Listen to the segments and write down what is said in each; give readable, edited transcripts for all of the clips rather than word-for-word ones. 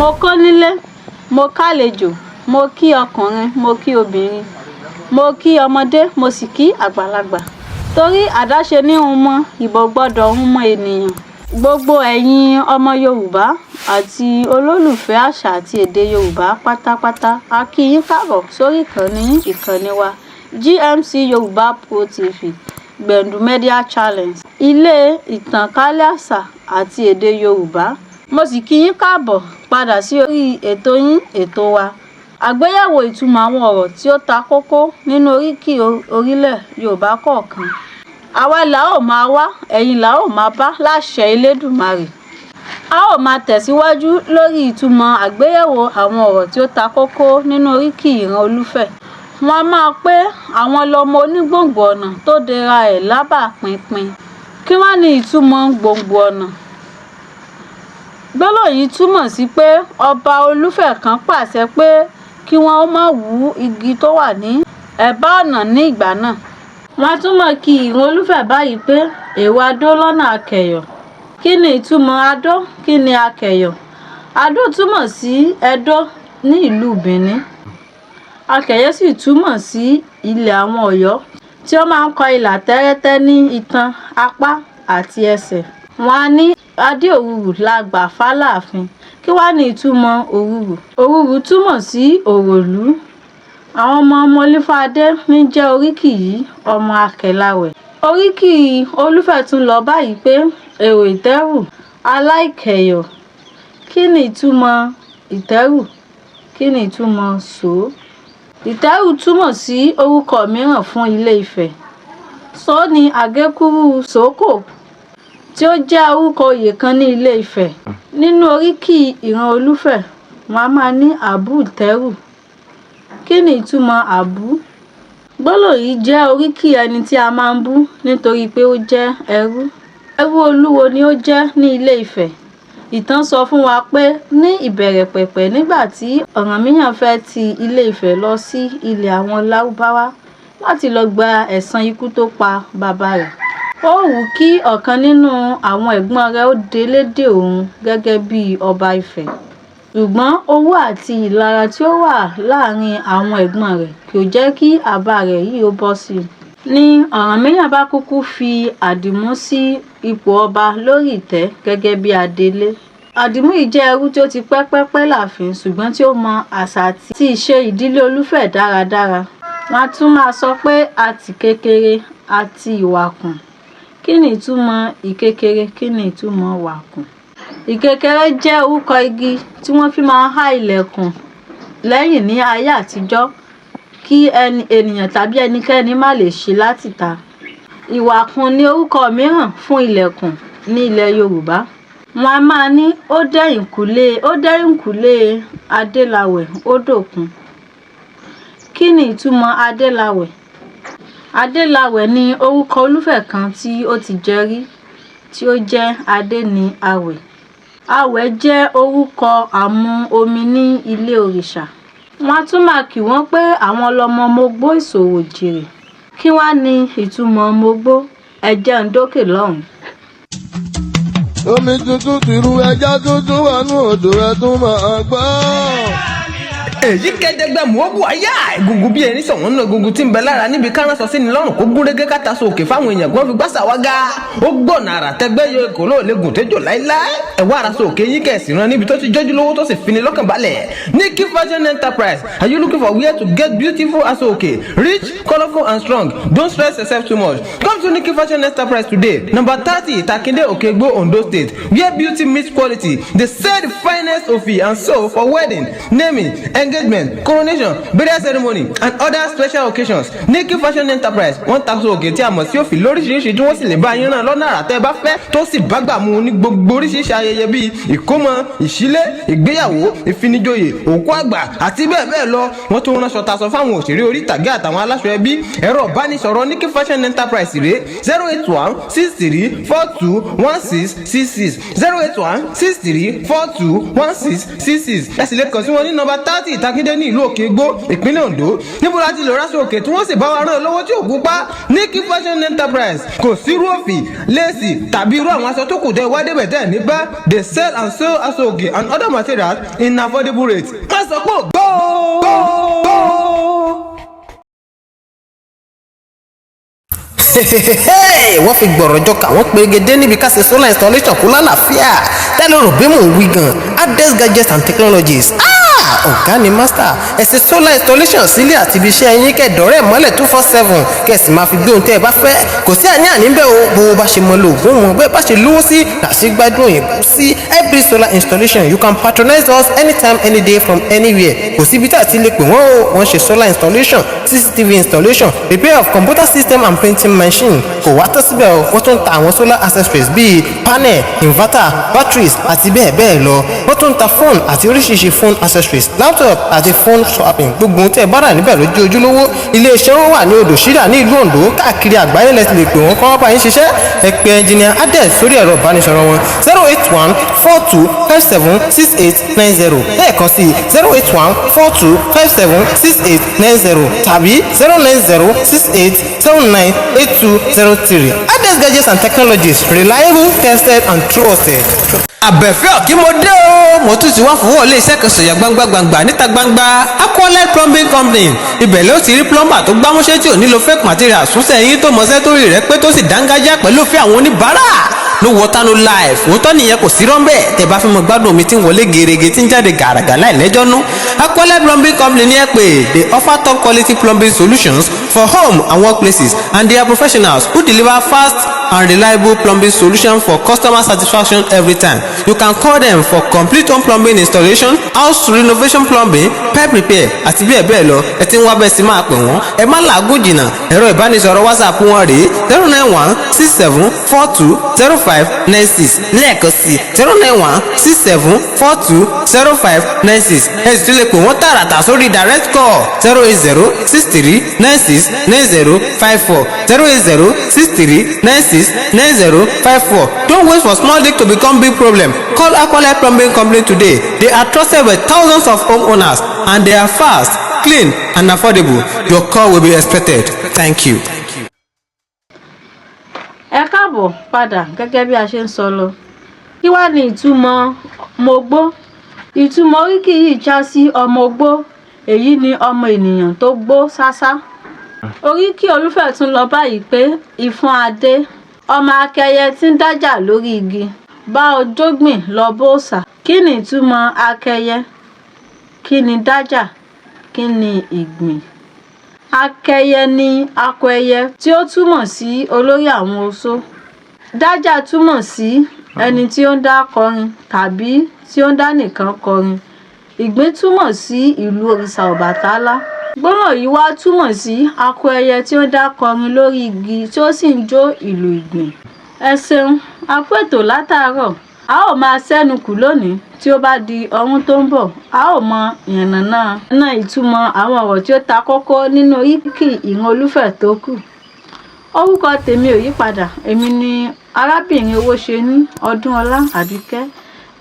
mo kó nílé mo kálejò mo kí ọkùnrin mo kí obìnrin mo kí ọmọdé mo sì kí àgbàlagbà torí àdáṣe ní ń mọ ìbò gbọ́dọ̀ ń mọ ènìyàn. Gbogbo ẹ̀yin ọmọ Yorùbá àti olólùfẹ́ àṣà àti èdè Yorùbá pátápátá a kí yín káàbọ̀ sórí ìkànnì wa GMC Yorùbá Pro TV Gbendu Media Challenge, ilé ìtànkálẹ̀ àṣà àti èdè Yorùbá. Mo sì kí yín káàbọ̀ padà sí orí ètò yín ètò wa àgbéyẹ̀wò ìtumọ̀ àwọn ọ̀rọ̀ tí ó ta kókó nínú oríkì orílẹ̀ Yorùbá kọ̀ọ̀kan. Àwa là ó máa wá, ẹ̀yin là ó máa bá láṣẹ Elédùmarè. A ó máa tẹ̀síwájú lórí ìtumọ̀ àgbéyẹ̀wò àwọn ọ̀rọ̀ tí ó ta kókó nínú oríkì ìran Olúfẹ̀. Wọ́n á máa pé àwọn lọmọ onígbòǹgbò ọ̀nà tó dẹra ẹ̀ lábà pinpin. Kí wá ní ìtumọ̀ gbòǹgbò ọ̀nà? Gbólóhùn yìí túmọ̀ sí pé ọba Olúfẹ̀ kan pàṣẹ pé kí wọ́n ó má wú igi tó wà ní ẹ̀bá ọ̀nà ní ìgbà náà. Wọ́n tún mọ̀ kí ìran Olúfẹ̀ báyìí pé èèwọ̀ adó lọ́nà akẹ̀yọ̀. Kí ni ìtumọ̀ adó? Kí ni akẹ̀yọ̀? Adó túmọ̀ sí Ẹdó ní ìlú Benin. Akẹ̀yọ̀ sì túmọ̀ sí ilẹ̀ àwọn Ọ̀yọ́ tí ó máa ń kọ ìlà tẹ́rẹ́tẹ́ ní itan, apá àti ẹsẹ̀. Wọ́n á ní adé òrùrù la gbà f'Aláàfin. Kí wá ní ìtumọ̀ òrùrù? Òrùrù túmọ̀ sí òròlú. Àwọn ọmọ Mọ́lífádé ní jẹ́ oríkì yìí ọmọ Akẹ̀láwẹ̀. Oríkì Olúfẹ̀ tún lọ báyìí pé èrò ìtẹ́rù aláìkẹ̀yọ̀. Kí ni ìtumọ̀ ìtẹ́rù? Kí ni ìtumọ̀ Ṣó? Ìtẹ́rù túmọ̀ sí orúkọ mìíràn fún Ilé Ifẹ̀. Ṣó ni àgékúrú Ṣókò tí ó jẹ́ orúkọ oyè kan ní Ilé Ifẹ̀. Nínú oríkì ìran Olúfẹ̀, wọ́n á máa ní Àbú Ìtẹ́rù. Kí ni ìtumọ̀ Àbú? Gbólóhùn yìí jẹ́ oríkì ẹni tí a máa ń bú nítorí pé ó jẹ́ ẹrú. Ẹrú olúwo ni ó jẹ́ ní Ilé Ifẹ̀. Ìtàn sọ fún wa pé ní ìbẹ̀rẹ̀ pẹ̀pẹ̀ nígbà tí Ọ̀rànmíyàn fẹ́ ti Ilé Ifẹ̀ lọ sí ilẹ̀ àwọn Lárúbáwá láti lọ gba ẹ̀san ikú tó pa bàbá rẹ̀. Ó wù kí ọ̀kan nínú àwọn ẹ̀gbọ́n rẹ̀ ó délé dè òun gẹ́gẹ́ bí ọba Ifẹ̀. Ṣùgbọ́n owú àti ìlara tí ó wà láàrin àwọn ẹ̀gbọ́n rẹ̀ kò jẹ́ kí àbá rẹ̀ yìí ó bọ́ sí i. Ní Ọ̀rànmíyàn bá kúkú fi Àdìmú sí ipò ọba lórí ìtẹ́ gẹ́gẹ́ bí adelé. Àdìmú yìí jẹ́ ẹrú tí ó ti pẹ́ láàfin ṣùgbọ́n tí ó mọ àṣà àti ìṣe ìdílé Olúfẹ̀ dáradára. Wọ́n á tún máa sọ pé àti kékeré àti ìwàkùn. Kí ni ìtumọ̀ ìkékeré? Kí ni ìtumọ̀ wàkùn? Ìkékeré jẹ́ orúkọ igi tí wọ́n fi máa ń há ilẹ̀kùn lẹ́yìn ní ayé àtijọ́ kí ènìyàn tàbí ẹnikẹ́ni má lè ṣí láti ta. Ìwàkùn ni orúkọ mìíràn fún ilẹ̀kùn ní ilẹ̀ Yorùbá. Wọ́n á máa ní ó dẹ́yìnkùlé Adélawẹ̀ ó dòkun. Kí ni ìtumọ̀ Adélawẹ̀? Adélawẹ̀ ni orúkọ Olúfẹ̀ kan tí ó ti jẹ rí tí ó jẹ́ Adé ní Awẹ̀. Awẹ̀ jẹ́ orúkọ àmú omi ní ilé òrìṣà. Wọ́n á tún máa kì wọ́n pé àwọn lọmọ Mogbó Ìṣòwò Jèrè. Kí wá ní ìtumọ̀ Mogbó? Ẹ jẹ́ n dókè lọ́hùn. Omi tuntun tìrú ẹja tuntun wà nù odò ẹ tún máa gbọ́. Èyí kẹ́dẹ́gbẹ́ mú ọ́bù ayá egungun bí ẹni sọ̀wọ́n náà egungun tí ń bẹ lára níbi kárán sọ sí ni lọ́rùn kó gúnrégé káta sókè fáwọn èèyàn gbọ́n fi gbásà wá ga ó gbọ̀nà àrà tẹgbẹ́ yọ èkó lóò lè gùn tẹ́jọ́ láíláí ẹ̀wọ́ ara sókè yín kẹ̀sì rán níbi tó ti jọ́jú lówó tó sì fini lọ́kàn balẹ̀. Nikki Fashion Enterprise, are you looking for where to get beautiful asoke, rich, colorful and strong? Don't stress yourself too much. Come to Nikki Fashion Enterprise today, number 30 Takinde Okegbo, Ondo State, where beauty meets quality. They sell the finest ofi and so for wedding, naming, engagement, coronation, burial ceremony and other special occasions. Nikki Fashion Enterprise wọ́n ta sóògì tí a mọ̀ sí òfì lóríṣiríṣi tí wọ́n sì lè bá yín náà lọ́nà àrà tẹ́ ẹ bá fẹ́ tó sì bá gbà mu ní gbogbo oríṣiríṣi ayẹyẹ bíi ìkómọ, ìṣílé, ìgbéyàwó, ìfinijoyè, òkú àgbà àti bẹ́ẹ̀ bẹ́ẹ̀ lọ. Wọ́n tún ránṣọ taṣọ fáwọn òṣèré orí ìtàgé àtàwọn aláṣọ ẹbí. Ẹ̀rọ ìbánisọ̀rọ̀ Nikki Fashion Enterprise rèé 08163421666 08163421666. Ẹ sì lè kàn sí wọn ní nọ́mbà 30 ìtakíndé ní ìlú òkè igbó ìpínlẹ̀ Ondo níbo láti lè ráṣọ òkè tí wọ́n sì bá wa rán lọ́wọ́ tí òkú pa ní kí fashion enterprise kò sí irú òfì léèsì tàbí irú àwọn aṣọ tó kù tẹ́ wá débẹ̀ tẹ́ nígbà they sell and sell aṣọ òkè and other materials in affordable rates. wọ́n sọ pé go. wọ́n fi gbọ̀rọ̀ jọ káwọn pérégedé níbi ká ṣe solar installation kó lálàáfíà tẹ́lẹ̀ rò bí mò ń wí gan Ades Gadgets and Technologies ọ̀gá ni master ẹ ṣe solar installation sílé àti ibi iṣẹ́ yín kẹ́ẹ̀dọ̀rẹ́ mọ́lẹ̀ 247 kẹ́ẹ̀sì máa fi gbé ohun tẹ́ ẹ bá fẹ́ kò sí àní-àní bẹ́ẹ̀ o bó o bá ṣe mọ lóògùn wọn bẹ́ẹ̀ bá ṣe lówó sí làṣẹ gbádùn òyìnbó sí every solar installation you can patronize us anytime any day from anywhere kò síbi tí a ti lè pè wọ́n o wọ́n ṣe solar installation CCTV installation repair of computer system and printing machine kò wá tó síbẹ̀ o wọ́n tún ta àwọn solar accessories bíi panel inverter batteries àti bẹ́ẹ̀ bẹ́ẹ̀ lọ wọ́n tún ta phone àti oríṣiríṣi phone accessories laptop àti phone swapping gbogbo tẹ́ bá rà níbẹ̀ lójú ojúlówó iléeṣẹ́ wọn wà ní odò ṣídà ní ìlú Ondo káàkiri àgbáyé lẹ́sìn lè pè wọ́n kọ́ bá yín ṣiṣẹ́ ẹ pè engineer Ades sórí ẹ̀rọ ìbánisọ̀rọ̀ wọn 08142576890 lẹ́ẹ̀kan sí 08142576890 tàbí 09068798203 Ades Gadgets and Technologies reliable tested and trusted. àbẹ̀fẹ́ ọ̀kímọdé o mo tún ti wá fowó ilé iṣẹ́ kan sọ̀yà gbangba níta gbangba Aqualet plumbing company ibẹ̀ ló ti rí plumber tó gbámúṣé tí ò nílò fake material súnṣẹ́ yín tó mọṣẹ́ tó rí rẹ̀ pé tó sì dángájá pẹ̀lú òfin àwọn oníbàárà no water no life òótọ́ nìyẹn kò sí rọ́ńbẹ́ tẹ́ bá fẹ́ mọ gbádùn omi tí ń wọlé gerege tí ń jáde gàràgà láì lẹ́jọ́ nú Aqualet plumbing company ní ẹ pé they offer top quality plumbing solutions for home and workplaces and they are professionals who deliver fast and reliable plumbing solution for customer satisfaction every time. You can call them for complete home plumbing installation, house renovation plumbing, pipe repair àti bẹ́ẹ̀ bẹ́ẹ̀ lọ. ẹ ti ń wá bẹ́ẹ̀ sí máa pè wọ́n. ẹ má làágùn jìnnà ẹ̀rọ ìbánisọ̀rọ̀ WhatsApp wọn rèé 09167420596 lẹ́ẹ̀kan sí 09167420596 ẹ sì tún lè pè wọ́n tààràtà sórí direct call 08063969054 08063969054. Don't wait for small dick to become big problem. Call Aqualet Plumbing Company today. They are trusted by thousands of homeowners and they are fast, clean and affordable. Your call will be expected. Thank you. ẹ káàbọ̀ padà gẹ́gẹ́ bí a ṣe ń sọ lọ kí wá ní ìtumọ̀ mogbó ìtumọ̀ oríkì yìí já sí ọmọ ogbó èyí ni ọmọ ènìyàn tó gbó sásá oríkì Olúfẹ̀ tún lọ báyìí pé ìfún adé ọmọ akẹyẹ tí ń dájà lórí igi bá ojógbìn lọ bóòsà kí ni ìtumọ̀ akẹyẹ kí ni dájà kí ni ìgbìn akẹyẹ ni akọ ẹyẹ tí ó túmọ̀ sí olórí àwọn oṣó dájà túmọ̀ sí ẹni tí ó ń dá kọrin tàbí tí ó ń dá nìkan kọrin ìgbín túmọ̀ sí ìlú òrìṣà Ọbàtálá gbólóhùn yìí wá túmọ̀ sí akọ ẹyẹ tí ó ń dá kọrin lórí igi tí ó sì ń jó ìlù ìgbìn. ẹ ṣeun a kú ètò látàárọ̀ a ó máa ṣẹ́nu kù lónìí tí ó bá di ọdún tó ń bọ̀ a ó mọ ìyànnàná ìtumọ̀ àwọn ọ̀rọ̀ tí ó ta kókó nínú oríkì ìran Olúfẹ̀ tó kù. orúkọ tèmi ò yí padà èmi ni arábìnrin Owóṣeni Ọdúnọlá Àbíkẹ́.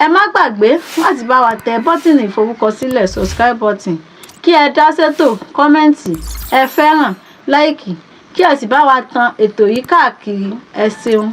ẹ má gbàgbé láti bá wa tẹ bọ́tìnì ìforúkọsílẹ̀ subscribe button kí ẹ dá sétò kọ́mẹ́ǹtì ẹ fẹ́ràn láìkì kí ẹ sì bá wa tan ètò yìí káàkiri ẹ ṣeun.